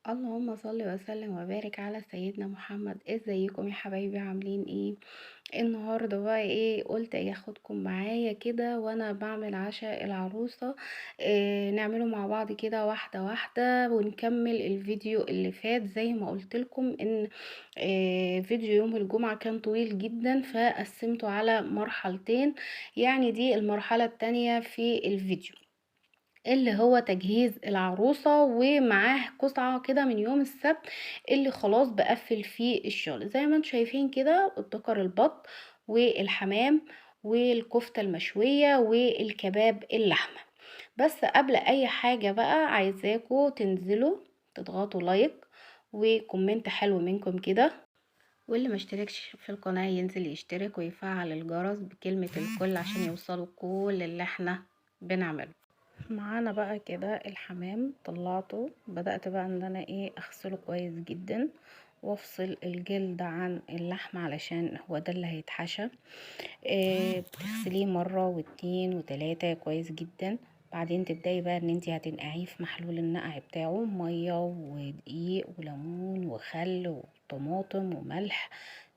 اللهم صل وسلم وبارك على سيدنا محمد. ازيكم يا حبايبي؟ عاملين ايه النهارده؟ بقى ايه، قلت ايه اخدكم معايا كده وانا بعمل عشاء العروسه. نعمله مع بعض كده واحده واحده ونكمل الفيديو اللي فات. زي ما قلت لكم ان فيديو يوم الجمعه كان طويل جدا، فقسمته على مرحلتين. يعني دي المرحله التانية في الفيديو، اللي هو تجهيز العروسة، ومعاه قطعة كده من يوم السبت اللي خلاص بقفل فيه الشغل. زي ما انتم شايفين كده، الدكر البط والحمام والكفتة المشوية والكباب اللحمة. بس قبل اي حاجة بقى، عايزاكم تنزلوا تضغطوا لايك وكومنت حلو منكم كده، واللي ما اشتركش في القناة ينزل يشترك ويفعل الجرس بكلمة الكل عشان يوصلوا كل اللي احنا بنعمله. معانا بقى كده الحمام، طلعته بدأت بقى ان انا اغسله كويس جدا وافصل الجلد عن اللحم علشان هو ده اللي هيتحشى. بتغسليه مرة واتنين وتلاتة كويس جدا. بعدين تبدأي بقى ان انتي هتنقعيه في محلول النقع بتاعه، مية ودقيق وليمون وخل وطماطم وملح.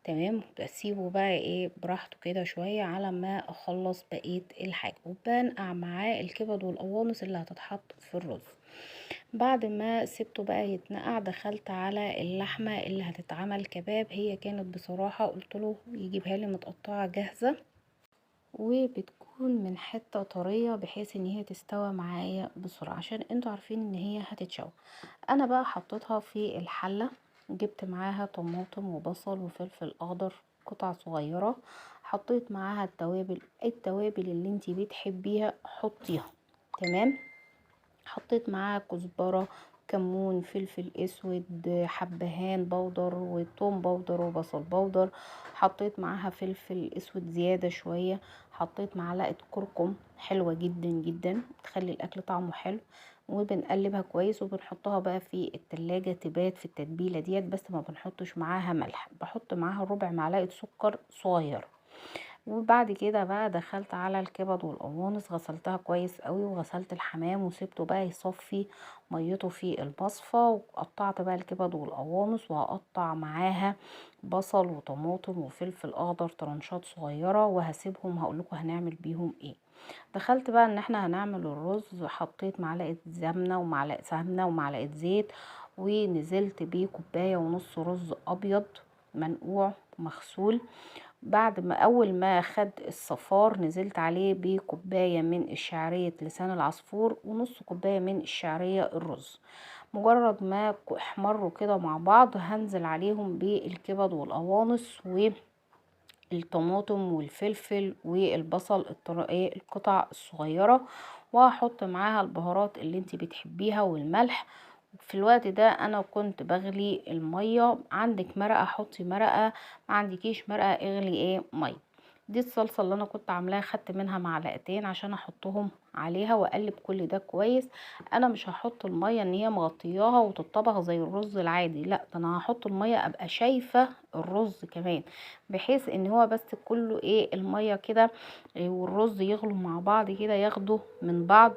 تمام، بسيبه بقى براحته كده شوية على ما اخلص بقية الحاجة، وبنقع معاه الكبد والقوانص اللي هتتحط في الرز. بعد ما سبته بقى يتنقع، دخلت على اللحمة اللي هتتعمل كباب. هي كانت بصراحة قلتله يجيبها لي متقطعة جاهزة، وبتكون من حتة طرية بحيث ان هي تستوى معايا بسرعة، عشان انتوا عارفين ان هي هتتشوى. انا بقى حطيتها في الحلة، جبت معاها طماطم وبصل وفلفل اخضر قطع صغيرة، حطيت معاها التوابل اللي انتي بتحبيها حطيها. تمام، حطيت معاها كزبرة، كمون، فلفل اسود، حبهان بودر وثوم بودر وبصل بودر. حطيت معاها فلفل اسود زيادة شوية، حطيت معلقة كركم حلوة جدا جدا تخلي الاكل طعمه حلو. وبنقلبها كويس وبنحطها بقى في التلاجة تبات في التتبيلة ديت. بس ما بنحطش معاها ملح، بحط معاها ربع معلقة سكر صغير. وبعد كده بقى دخلت على الكبد والقوانص، غسلتها كويس قوي، وغسلت الحمام وسبته بقى يصفي ميته في المصفى. وقطعت بقى الكبد والقوانص، وهقطع معاها بصل وطماطم وفلفل اخضر طرنشات صغيره، وهسيبهم هقولكوا هنعمل بيهم ايه. دخلت بقى ان احنا هنعمل الرز، حطيت معلقه سمنه ومعلقه زيت، ونزلت بيه كوبايه ونص رز ابيض منقوع مغسول. بعد ما اول ما خد الصفار، نزلت عليه بكوباية من الشعرية لسان العصفور ونص كوباية من الشعرية الرز. مجرد ما احمروا كده مع بعض، هنزل عليهم بالكبد والقوانص والطماطم والفلفل والبصل القطع الصغيرة، وهحط معاها البهارات اللي انت بتحبيها والملح. في الوقت ده انا كنت بغلي المية. عندك مرقة حطي مرقة، ما عندكيش مرقة اغلي مية. دي الصلصة اللي انا كنت عاملاها، خدت منها معلقتين عشان احطهم عليها واقلب كل ده كويس. انا مش هحط المية ان هي مغطياها وتطبخ زي الرز العادي، لا، ده انا هحط المية ابقى شايفة الرز كمان، بحيث ان هو بس كله المية كده والرز يغلوا مع بعض كده، ياخدوا من بعض.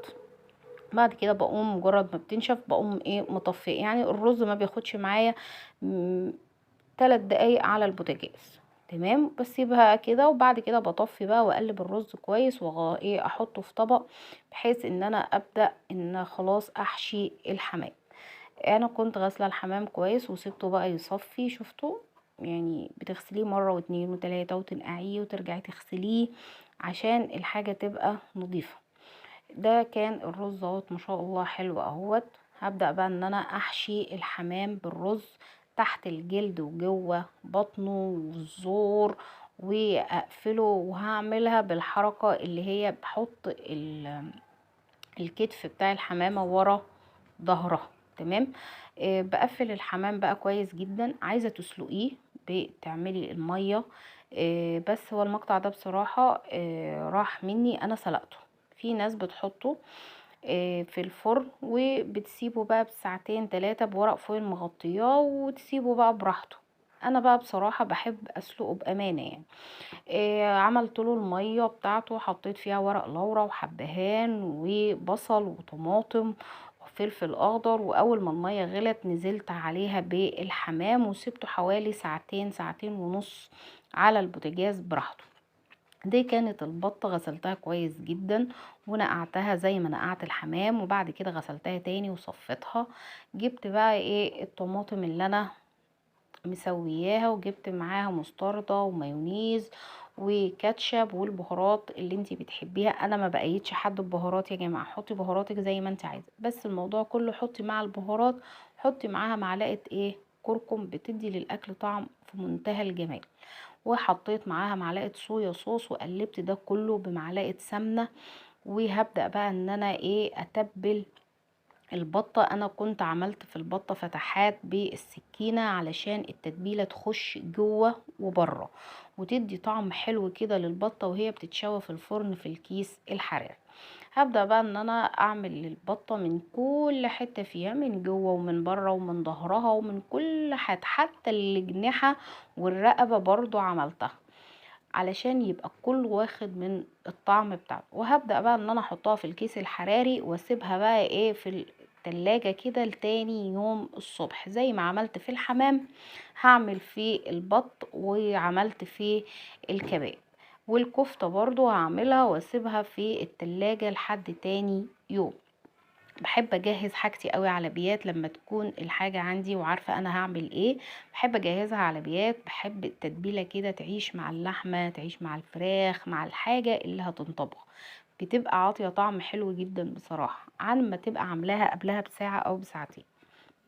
بعد كده بقوم مجرد ما بتنشف بقوم مطفيه. يعني الرز ما بياخدش معايا 3 دقايق على البوتاجاز. تمام، بسيبها كده، وبعد كده بطفي بقى واقلب الرز كويس احطه في طبق، بحيث ان انا ابدا ان خلاص احشي الحمام. انا كنت غاسله الحمام كويس وسبته بقى يصفي. شفتوا؟ يعني بتغسليه مره واتنين وتلاته وتنقعيه وترجعي تغسليه عشان الحاجه تبقى نظيفه. ده كان الرز اهوت، ما شاء الله حلو اهوت. هبدأ بقى ان انا احشي الحمام بالرز تحت الجلد وجوه بطنه والزور، واقفله. وهعملها بالحركة اللي هي بحط الكتف بتاع الحمامة ورا ظهرها. تمام. بقفل الحمام بقى كويس جدا. عايزة تسلقيه بتعملي المية. بس هو المقطع ده بصراحة راح مني، انا سلقته. في ناس بتحطه في الفرن وبتسيبه بقى بساعتين 3 بورق فويل مغطياه وتسيبه بقى براحته. انا بقى بصراحة بحب اسلقه بامانة يعني. عملت له المية بتاعته، حطيت فيها ورق لورا وحبهان وبصل وطماطم فلفل اخضر، واول ما المية غلت نزلت عليها بالحمام وسبته حوالي ساعتين، ساعتين ونص على البوتاجاز براحته. دي كانت البطة غسلتها كويس جدا ونقعتها زي ما نقعت الحمام، وبعد كده غسلتها تاني وصفتها. جبت بقى ايه الطماطم اللي انا مسوياها، وجبت معاها مستردة ومايونيز وكاتشب والبهارات اللي انتي بتحبيها. انا ما بقيتش حد ببهارات يا جماعه، حطي بهاراتك زي ما انت عايزه، بس الموضوع كله حطي مع البهارات حطي معاها معلقه ايه كركم، بتدي للاكل طعم في منتهى الجمال. وحطيت معاها معلقه صويا صوص، وقلبت ده كله بمعلقه سمنه. وهبدأ بقى ان انا ايه اتبل البطة. انا كنت عملت في البطة فتحات بالسكينة علشان التتبيلة تخش جوه وبره، وتدي طعم حلو كده للبطة وهي بتتشوى في الفرن في الكيس الحراري. هبدأ بقى ان انا اعمل للبطة من كل حتة فيها، من جوه ومن بره ومن ظهرها ومن كل حتى الجناحة والرقبة برضو عملتها علشان يبقى الكل واخد من الطعم بتاعه. وهبدأ بقى ان انا احطها في الكيس الحراري واسيبها بقى ايه في التلاجة كده لتاني يوم الصبح، زي ما عملت في الحمام هعمل في البط وعملت في الكباب. والكفتة برضو هعملها واسيبها في التلاجة لحد تاني يوم. بحب اجهز حاجتي قوي على بيات لما تكون الحاجة عندي وعارفة انا هعمل ايه، بحب اجهزها على بيات. بحب التتبيلة كده تعيش مع اللحمة، تعيش مع الفراخ، مع الحاجة اللي هتنطبخ، بتبقى عاطية طعم حلو جدا بصراحة عن ما تبقى عاملاها قبلها بساعة او بساعتين.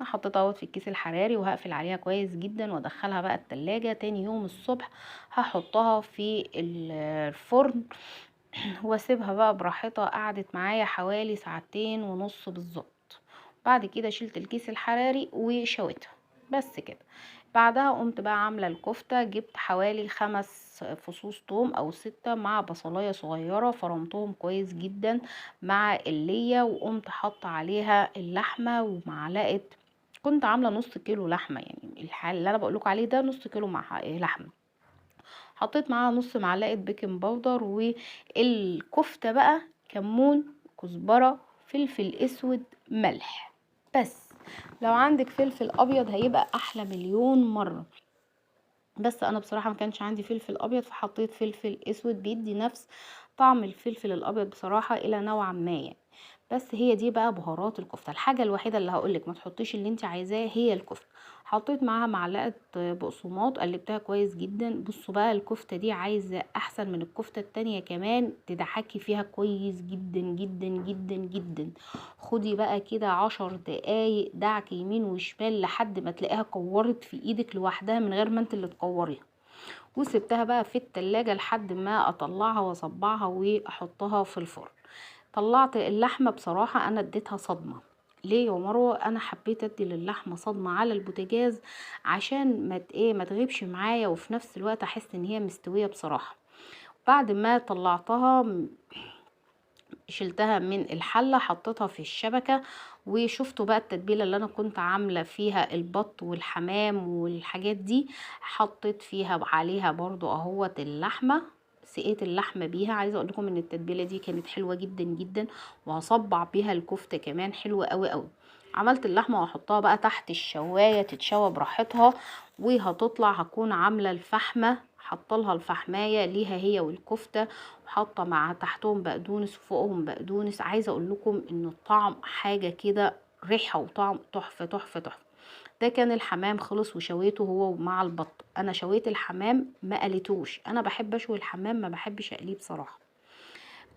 انا حطيتها اهوت في الكيس الحراري وهقفل عليها كويس جدا وادخلها بقى التلاجة. تاني يوم الصبح هحطها في الفرن واسيبها بقى براحتها. قعدت معايا حوالي ساعتين ونص بالظبط. بعد كده شلت الكيس الحراري وشويتها بس كده. بعدها قمت بقى عامله الكفته. جبت حوالي 5 فصوص توم او 6 مع بصلايه صغيره، فرمتهم كويس جدا مع اللية، وقمت حاطه عليها اللحمه ومعلقه. كنت عامله نص كيلو لحمه، يعني الحال اللي انا بقولك عليه ده نص كيلو مع لحمه. حطيت معاها نص معلقه بيكنج باودر. والكفته بقى كمون، كزبره، فلفل اسود، ملح بس. لو عندك فلفل ابيض هيبقى احلى مليون مره، بس انا بصراحه ما كانش عندي فلفل ابيض فحطيت فلفل اسود، بيدي نفس طعم الفلفل الابيض بصراحه الى نوعا ما يعني. بس هي دي بقى بهارات الكفته. الحاجه الوحيده اللي هقولك ما تحطيش اللي انت عايزاه هي الكفته. حطيت معاها معلقه بقسماط، قلبتها كويس جدا. بصوا بقى الكفته دي عايزه احسن من الكفته التانية كمان، تدعكي فيها كويس جدا جدا جدا جدا. خدي بقى كده 10 دقايق دعك يمين وشمال لحد ما تلاقيها كورت في ايدك لوحدها من غير ما انت اللي تكوريها. وسبتها بقى في التلاجة لحد ما اطلعها واصبعها واحطها في الفرن. طلعت اللحمة بصراحة انا اديتها صدمة. ليه يا مروه؟ انا حبيت ادي للحمه صدمه على البوتاجاز عشان ما تغيبش معايا، وفي نفس الوقت احس ان هي مستويه بصراحه. بعد ما طلعتها شلتها من الحله حطيتها في الشبكه. وشفتوا بقى التتبيله اللي انا كنت عامله فيها البط والحمام والحاجات دي، حطيت فيها عليها برضو اهوت اللحمه. سقيت اللحمه بيها. عايزه اقول لكم ان التتبيله دي كانت حلوه جدا جدا، وهصبع بيها الكفته كمان حلوه قوي قوي. عملت اللحمه واحطها بقى تحت الشوايه تتشوى براحتها، وهتطلع هكون عامله الفحمه، حطلها الفحمايه ليها هي والكفته، وحاطه مع تحتهم بقدونس وفوقهم بقدونس. عايزه اقول لكم ان الطعم حاجه كده، ريحه وطعم تحفه تحفه تحفه. ده كان الحمام خلص وشويته هو مع البط. انا شويت الحمام ما قليتوش، انا بحب اشوي الحمام ما بحبش اقليه بصراحه.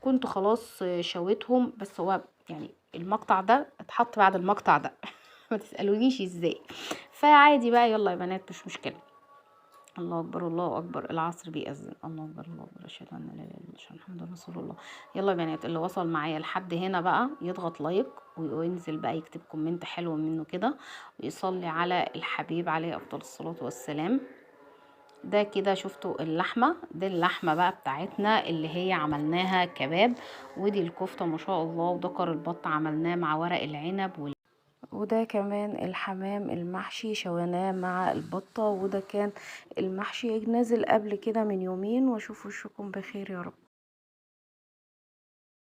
كنت خلاص شويتهم، بس هو يعني المقطع ده اتحط بعد المقطع ده ما تسالونيش ازاي. فعادي بقى، يلا يا بنات مش مشكله. الله اكبر الله اكبر، العصر بيأذن. الله اكبر الله اكبر، اشهد ان لا اله الا الله اشهد محمد رسول الله. يلا يا بنات، اللي وصل معايا لحد هنا بقى يضغط لايك وينزل بقى يكتب كومنت حلو منه كده، ويصلي على الحبيب عليه افضل الصلاة والسلام. ده كده شفتوا اللحمة، دي اللحمة بقى بتاعتنا اللي هي عملناها كباب. ودي الكفتة ما شاء الله، ودكر البط عملناه مع ورق العنب وده كمان الحمام المحشي شويناه مع البطة. وده كان المحشي نازل قبل كده من يومين. واشوف وشكم بخير يا رب.